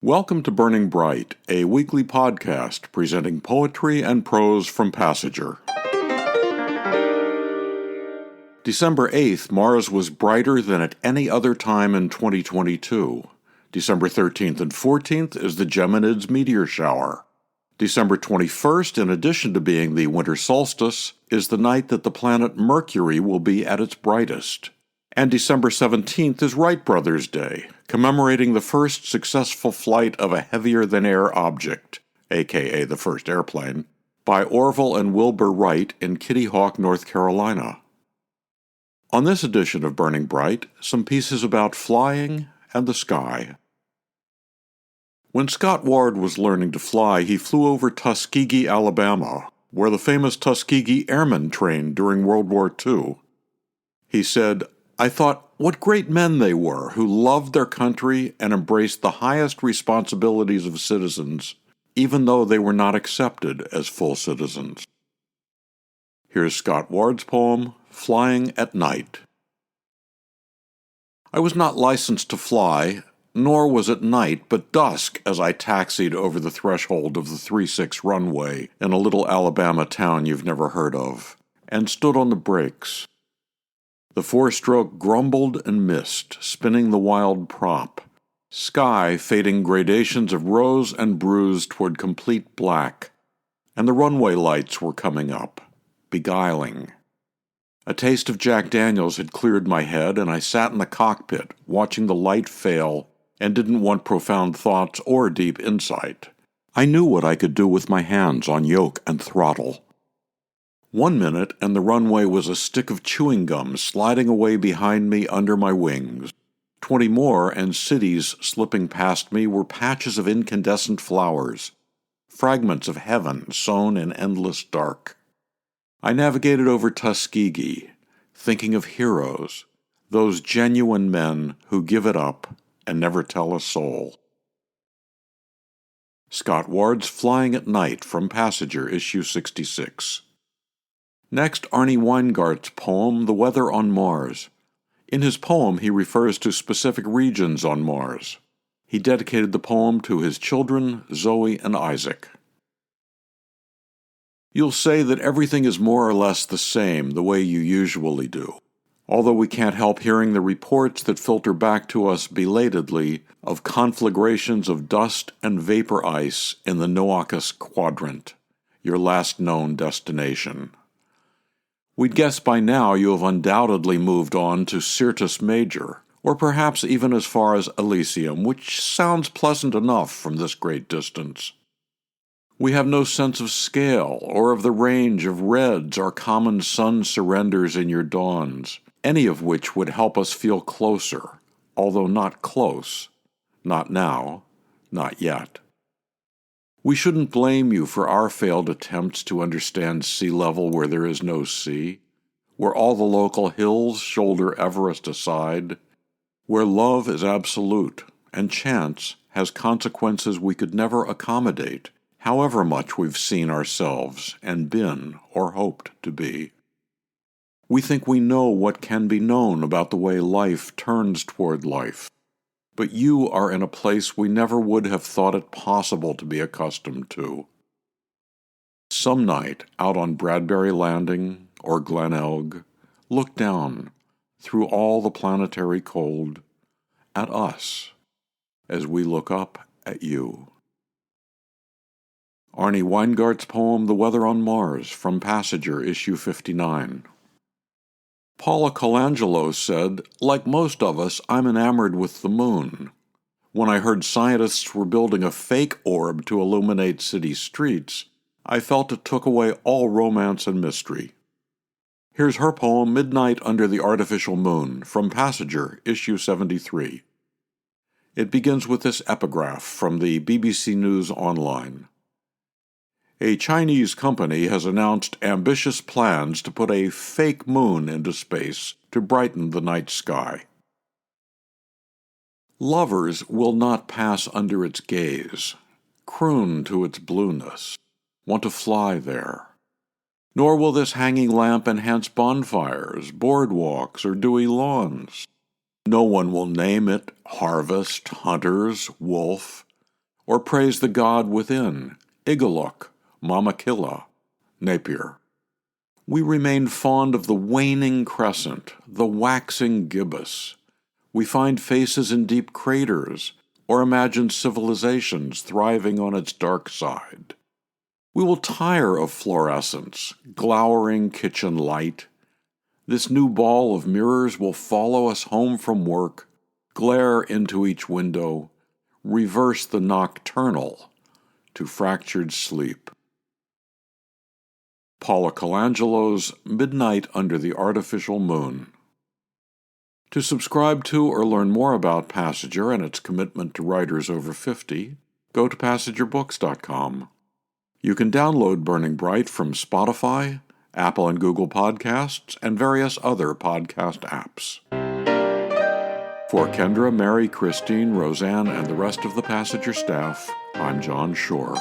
Welcome to Burning Bright, a weekly podcast presenting poetry and prose from Passenger. December 8th, Mars was brighter than at any other time in 2022. December 13th and 14th is the Geminids meteor shower. December 21st, in addition to being the winter solstice, is the night that the planet Mercury will be at its brightest. And December 17th is Wright Brothers Day, commemorating the first successful flight of a heavier-than-air object, aka the first airplane, by Orville and Wilbur Wright in Kitty Hawk, North Carolina. On this edition of Burning Bright, some pieces about flying and the sky. When Scott Ward was learning to fly, he flew over Tuskegee, Alabama, where the famous Tuskegee Airmen trained during World War II. He said, "I thought what great men they were who loved their country and embraced the highest responsibilities of citizens, even though they were not accepted as full citizens." Here's Scott Ward's poem, Flying at Night. I was not licensed to fly, nor was it night, but dusk as I taxied over the threshold of the 36 runway in a little Alabama town you've never heard of, and stood on the brakes. The four-stroke grumbled and missed, spinning the wild prop, sky fading gradations of rose and bruise toward complete black, and the runway lights were coming up, beguiling. A taste of Jack Daniels had cleared my head, and I sat in the cockpit, watching the light fail, and didn't want profound thoughts or deep insight. I knew what I could do with my hands on yoke and throttle. 1 minute, and the runway was a stick of chewing gum sliding away behind me under my wings. 20 more, and cities slipping past me were patches of incandescent flowers, fragments of heaven sown in endless dark. I navigated over Tuskegee, thinking of heroes, those genuine men who give it up and never tell a soul. Scott Ward's Flying at Night from Passenger, issue 66. Next, Arne Weingart's poem, The Weather on Mars. In his poem, he refers to specific regions on Mars. He dedicated the poem to his children, Zoe and Isaac. You'll say that everything is more or less the same, the way you usually do, although we can't help hearing the reports that filter back to us belatedly of conflagrations of dust and vapor ice in the Noachus Quadrant, your last known destination. We'd guess by now you have undoubtedly moved on to Syrtis Major, or perhaps even as far as Elysium, which sounds pleasant enough from this great distance. We have no sense of scale or of the range of reds our common sun surrenders in your dawns, any of which would help us feel closer, although not close, not now, not yet. We shouldn't blame you for our failed attempts to understand sea level where there is no sea, where all the local hills shoulder Everest aside, where love is absolute and chance has consequences we could never accommodate, however much we've seen ourselves and been or hoped to be. We think we know what can be known about the way life turns toward life, but you are in a place we never would have thought it possible to be accustomed to. Some night, out on Bradbury Landing or Glen Elg, look down, through all the planetary cold, at us, as we look up at you. Arne Weingart's poem, The Weather on Mars, from Passenger, issue 59. Paula Colangelo said, "Like most of us, I'm enamored with the moon. When I heard scientists were building a fake orb to illuminate city streets, I felt it took away all romance and mystery." Here's her poem, Midnight Under the Artificial Moon, from Passenger, issue 73. It begins with this epigraph from the BBC News Online. A Chinese company has announced ambitious plans to put a fake moon into space to brighten the night sky. Lovers will not pass under its gaze, croon to its blueness, want to fly there. Nor will this hanging lamp enhance bonfires, boardwalks, or dewy lawns. No one will name it harvest, hunters, wolf, or praise the god within, Igaluk, Mamakilla, Napier. We remain fond of the waning crescent, the waxing gibbous. We find faces in deep craters, or imagine civilizations thriving on its dark side. We will tire of fluorescence, glowering kitchen light. This new ball of mirrors will follow us home from work, glare into each window, reverse the nocturnal to fractured sleep. Paula Colangelo's Midnight Under the Artificial Moon. To subscribe to or learn more about Passenger and its commitment to writers over 50, go to PassegerBooks.com. You can download Burning Bright from Spotify, Apple and Google Podcasts, and various other podcast apps. For Kendra, Mary, Christine, Roseanne, and the rest of the Passenger staff, I'm John Shore.